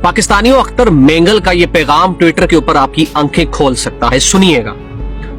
पाकिस्तानियों, अख्तर मेंगल का ये पैगाम ट्विटर के ऊपर आपकी आंखें खोल सकता है। सुनिएगा।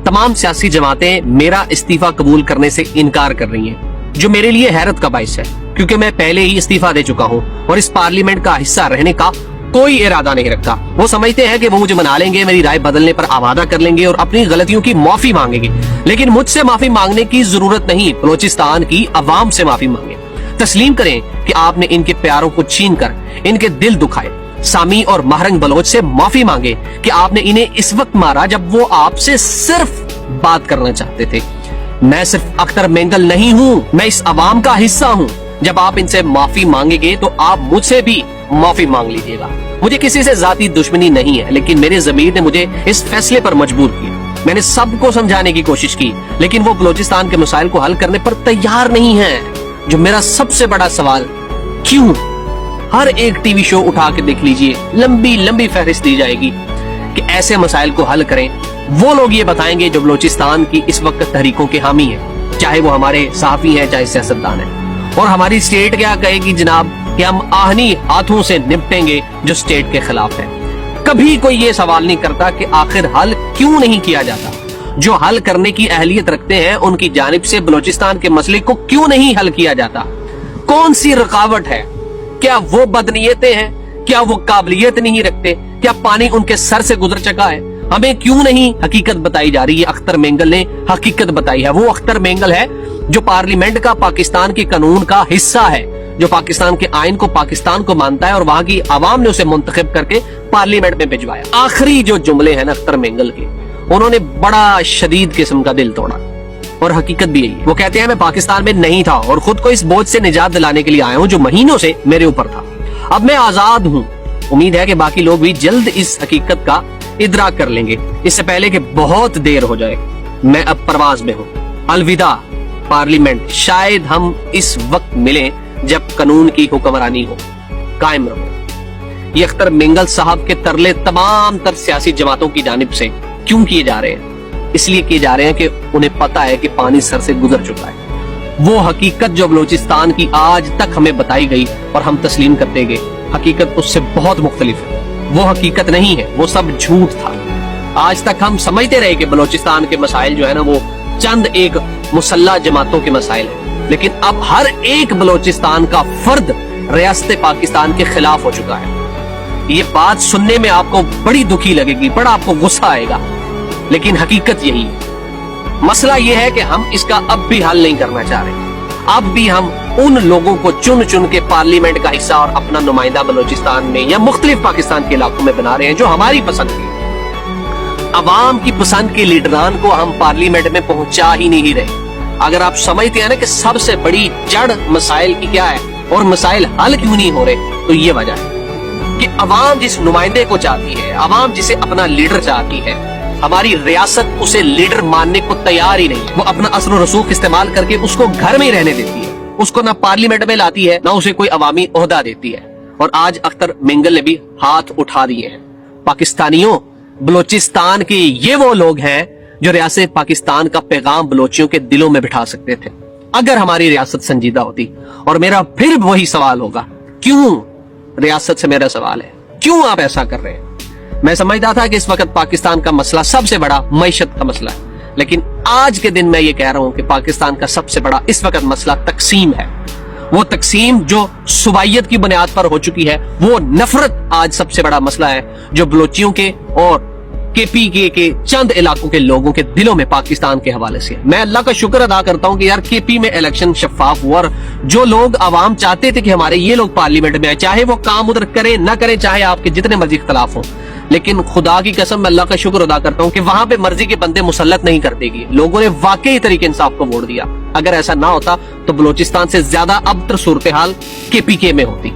तमाम सियासी जमातें मेरा इस्तीफा कबूल करने से इनकार कर रही हैं, जो मेरे लिए हैरत का बाइस है, क्योंकि मैं पहले ही इस्तीफा दे चुका हूं और इस पार्लियामेंट का हिस्सा रहने का कोई इरादा नहीं रखता। वो समझते हैं कि वो मुझे मना लेंगे, मेरी राय बदलने पर आवादा कर लेंगे और अपनी गलतियों की माफी मांगेंगे, लेकिन मुझसे माफी मांगने की जरूरत नहीं। बलोचिस्तान की अवाम से माफी मांगे। तस्लीम करें कि आपने इनके प्यारों को छीन कर इनके दिल दुखाए। सामी और महरंग बलोच से माफी मांगे कि आपने इन्हें इस वक्त मारा जब वो आपसे सिर्फ बात करना चाहते थे। मैं सिर्फ अख्तर मेंगल नहीं हूँ, मैं इस अवाम का हिस्सा हूँ। जब आप इनसे माफी मांगेंगे तो आप मुझसे भी माफी मांग लीजिएगा। मुझे किसी से जाती दुश्मनी नहीं है, लेकिन मेरे ज़मीर ने मुझे इस फैसले पर मजबूर किया। मैंने सबको समझाने की कोशिश की, लेकिन वो बलोचिस्तान के मसाइल को हल करने पर तैयार नहीं है। जो मेरा सबसे बड़ा सवाल, क्यों? हर एक टीवी शो उठा के देख लीजिए, लंबी लंबी फहरिस्त दी जाएगी कि ऐसे मसाइल को हल करें। वो लोग ये बताएंगे जो बलोचिस्तान की इस वक्त तहरीकों के हामी है, चाहे वो हमारे सहाफी हैं, चाहे सियासतदान है। और हमारी स्टेट क्या कहेगी जनाब कि हम आहनी हाथों से निपटेंगे जो स्टेट के खिलाफ है। कभी कोई ये सवाल नहीं करता कि आखिर हल क्यों नहीं किया जाता। जो हल करने की अहलियत रखते हैं उनकी जानिब से बलोचिस्तान के मसले को क्यों नहीं हल किया जाता? कौन सी रुकावट है? क्या वो बदनीयतें हैं? क्या वो काबिलियत नहीं रखते? क्या पानी उनके सर से गुजर चुका है? हमें क्यों नहीं हकीकत बताई जा रही है? अख्तर मेंगल ने हकीकत बताई है। वो अख्तर मेंगल है जो पार्लियामेंट का पाकिस्तान के कानून का हिस्सा है, जो पाकिस्तान के आइन को पाकिस्तान को मानता है और वहां की आवाम ने उसे मुंतखब करके पार्लियामेंट में भिजवाया। आखिरी जो जुमले हैं ना अख्तर मेंगल के, उन्होंने बड़ा शदीद किस्म का दिल तोड़ा और हकीकत भी यही है। वो कहते हैं मैं पाकिस्तान में नहीं था और खुद को इस बोझ से निजात दिलाने के लिए आया हूं जो महीनों से मेरे ऊपर था। अब मैं आजाद हूं। उम्मीद है कि बाकी लोग भी जल्द इस हकीकत का इदराक कर लेंगे, इससे पहले कि बहुत देर हो जाए। मैं अब परवाज में हूं। अलविदा पार्लियामेंट। शायद हम इस वक्त मिलें जब कानून की हुक्मरानी हो। कायम रहो। ये अख्तर मेंगल साहब के तरले तमाम तर सियासी जमातों की जानिब से क्यों किए जा रहे हैं? इसलिए किए जा रहे हैं कि उन्हें पता है कि पानी सर से गुजर चुका है। वो हकीकत जो बलोचिस्तान की आज तक हमें बताई गई और हम तस्लीम करते गए, हकीकत उससे बहुत मुख्तलिफ है। वो हकीकत नहीं है, वो सब झूठ था। आज तक हम समझते रहे कि बलोचिस्तान के मसाइल जो है ना वो चंद एक मुसल्ला जमातों के मसाइल है, लेकिन अब हर एक बलोचिस्तान का फर्द रियासत पाकिस्तान के खिलाफ हो चुका है। ये बात सुनने में आपको बड़ी दुखी लगेगी, बड़ा आपको गुस्सा आएगा, लेकिन हकीकत यही है। मसला ये है कि हम इसका अब भी हल नहीं करना चाह रहे। अब भी हम उन लोगों को चुन चुन के पार्लियामेंट का हिस्सा और अपना नुमाइंदा बलोचिस्तान में या मुख्तलिफ पाकिस्तान के इलाकों में बना रहे हैं जो हमारी पसंद की। अवाम की पसंद के लीडरान को हम पार्लियामेंट में पहुंचा ही नहीं रहे। अगर आप समझते हैं ना कि सबसे बड़ी जड़ मसाइल की क्या है और मसाइल हल क्यों नहीं हो रहे, तो ये वजह है कि अवाम जिस नुमाइंदे को चाहती है, अवाम जिसे अपना लीडर चाहती है, हमारी रियासत उसे लीडर मानने को तैयार ही नहीं। वो अपना असर और रसूख इस्तेमाल करके उसको घर में ही रहने देती है, उसको ना पार्लियामेंट में लाती है, ना उसे कोई अवामी ओहदा देती है। और आज अख्तर मेंगल ने भी हाथ उठा दिए हैं। पाकिस्तानियों, बलोचिस्तान के ये वो लोग हैं जो रियासत पाकिस्तान का पैगाम बलोचियों के दिलों में बिठा सकते थे अगर हमारी रियासत संजीदा होती। और मेरा फिर वही सवाल होगा, क्यों? रियासत से मेरा सवाल है, क्यों आप ऐसा कर रहे हैं? मैं समझता था कि इस वक्त पाकिस्तान का मसला सबसे बड़ा मईशत का मसला है, लेकिन आज के दिन मैं ये कह रहा हूं कि पाकिस्तान का सबसे बड़ा इस वक्त मसला तकसीम है। वो तकसीम जो सुबाइयत की बुनियाद पर हो चुकी है, वो नफरत आज सबसे बड़ा मसला है जो बलोचियों के और केपी के चंद इलाकों के लोगों के दिलों में पाकिस्तान के हवाले से। मैं अल्लाह का शुक्र अदा करता हूं कि यार केपी में इलेक्शन शफाफ हुआ और जो लोग आवाम चाहते थे कि हमारे ये लोग पार्लियामेंट में आए, चाहे वो काम उधर करें ना करें, चाहे आपके जितने मर्जी इख्तलाफ हो, लेकिन खुदा की कसम मैं अल्लाह का शुक्र अदा करता हूं कि वहां पे मर्जी के बंदे मुसल्लत नहीं कर देगी। लोगों ने वाकई तरीके इंसाफ को वोट दिया। अगर ऐसा ना होता तो बलोचिस्तान से ज्यादा अबतर सूरत हाल केपीके में होती।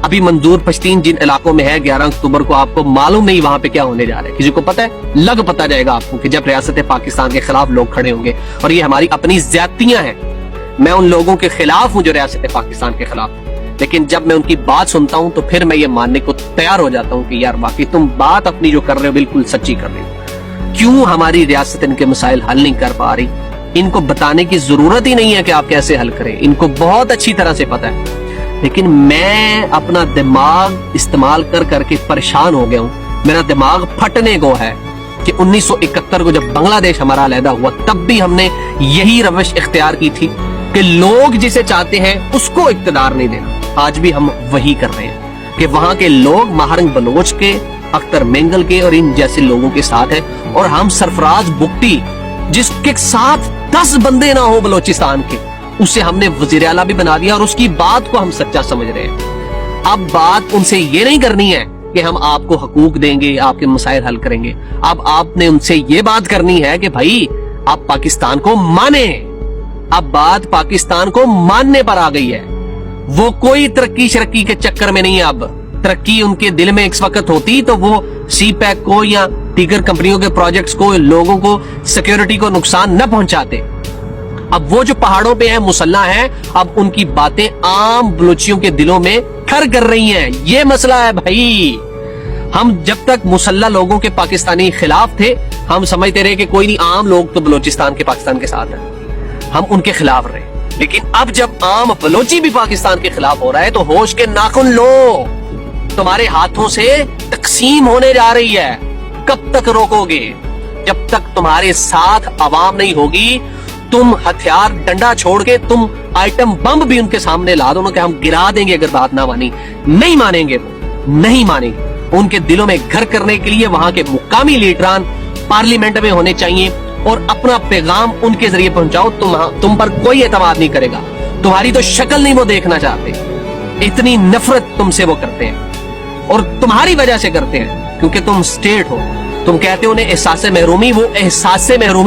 अभी मंजूर पश्तीन जिन इलाकों में है, 11 अक्टूबर को आपको मालूम नहीं वहां पे क्या होने जा रहा है। किसी को पता है? लग पता जाएगा आपको कि जब रियासत पाकिस्तान के खिलाफ लोग खड़े होंगे, और ये हमारी अपनी ज्यादतियां हैं। मैं उन लोगों के खिलाफ हूं जो रियासत पाकिस्तान के खिलाफ, लेकिन जब मैं उनकी बात सुनता हूं तो फिर मैं ये मानने को तैयार हो जाता हूं कि यार वाकई तुम बात अपनी जो कर रहे हो बिल्कुल सच्ची कर रहे हो। क्यों हमारी रियासत इनके मसाइल हल नहीं कर पा रही? इनको बताने की जरूरत ही नहीं है कि आप कैसे हल करें, इनको बहुत अच्छी तरह से पता है। لیکن میں اپنا دماغ استعمال کر کر کے پریشان ہو گیا ہوں. میرا دماغ پھٹنے کو ہے کہ 1971 کو جب بنگلہ دیش ہمارا علیحدہ ہوا تب بھی ہم نے یہی روش اختیار کی تھی کہ لوگ جسے چاہتے ہیں اس کو اقتدار نہیں دینا. آج بھی ہم وہی کر رہے ہیں کہ وہاں کے لوگ مہارنگ بلوچ کے, اختر مینگل کے اور ان جیسے لوگوں کے ساتھ ہیں, اور ہم سرفراز بگٹی جس کے ساتھ 10 بندے نہ ہو بلوچستان کے, اسے ہم نے وزیر اعلیٰ بھی بنا دیا اور اس کی بات کو ہم سچا سمجھ رہے ہیں. اب بات ان سے یہ نہیں کرنی ہے کہ ہم آپ کو حقوق دیں گے, آپ کے مسائل حل کریں گے. اب آپ نے ان سے یہ بات کرنی ہے کہ بھائی آپ پاکستان کو مانیں. اب بات پاکستان کو ماننے پر آ گئی ہے. وہ کوئی ترقی شرقی کے چکر میں نہیں ہے. اب ترقی ان کے دل میں اس وقت ہوتی تو وہ سی پیک کو یا دیگر کمپنیوں کے پروجیکٹس کو, لوگوں کو, سیکیورٹی کو نقصان نہ پہنچاتے. اب وہ جو پہاڑوں پہ ہیں, مسلح ہیں, اب ان کی باتیں عام بلوچیوں کے دلوں میں گھر کر رہی ہیں. یہ مسئلہ ہے بھائی. ہم جب تک مسلح لوگوں کے پاکستانی خلاف تھے ہم سمجھتے رہے کہ کوئی نہیں, عام لوگ تو بلوچستان کے پاکستان کے ساتھ ہیں, ہم ان کے خلاف رہے. لیکن اب جب عام بلوچی بھی پاکستان کے خلاف ہو رہا ہے تو ہوش کے ناخن لو. تمہارے ہاتھوں سے تقسیم ہونے جا رہی ہے. کب تک روکو گے؟ جب تک تمہارے ساتھ عوام نہیں ہوگی. تم ہتھیار ڈنڈا چھوڑ کے تم آئٹم بم بھی ان کے سامنے لا دو کہ ہم گرا دیں گے اگر بات نہ مانی. نہیں مانیں گے, وہ نہیں مانیں گے. ان کے دلوں میں گھر کرنے کے لیے وہاں کے مقامی لیڈران پارلیمنٹ میں ہونے چاہیے اور اپنا پیغام ان کے ذریعے پہنچاؤ. تم پر کوئی اعتماد نہیں کرے گا. تمہاری تو شکل نہیں وہ دیکھنا چاہتے. اتنی نفرت تم سے وہ کرتے ہیں اور تمہاری وجہ سے کرتے ہیں کیونکہ تم سٹیٹ ہو. تم کہتے ہو انہیں احساس محرومی, وہ احساس محرومی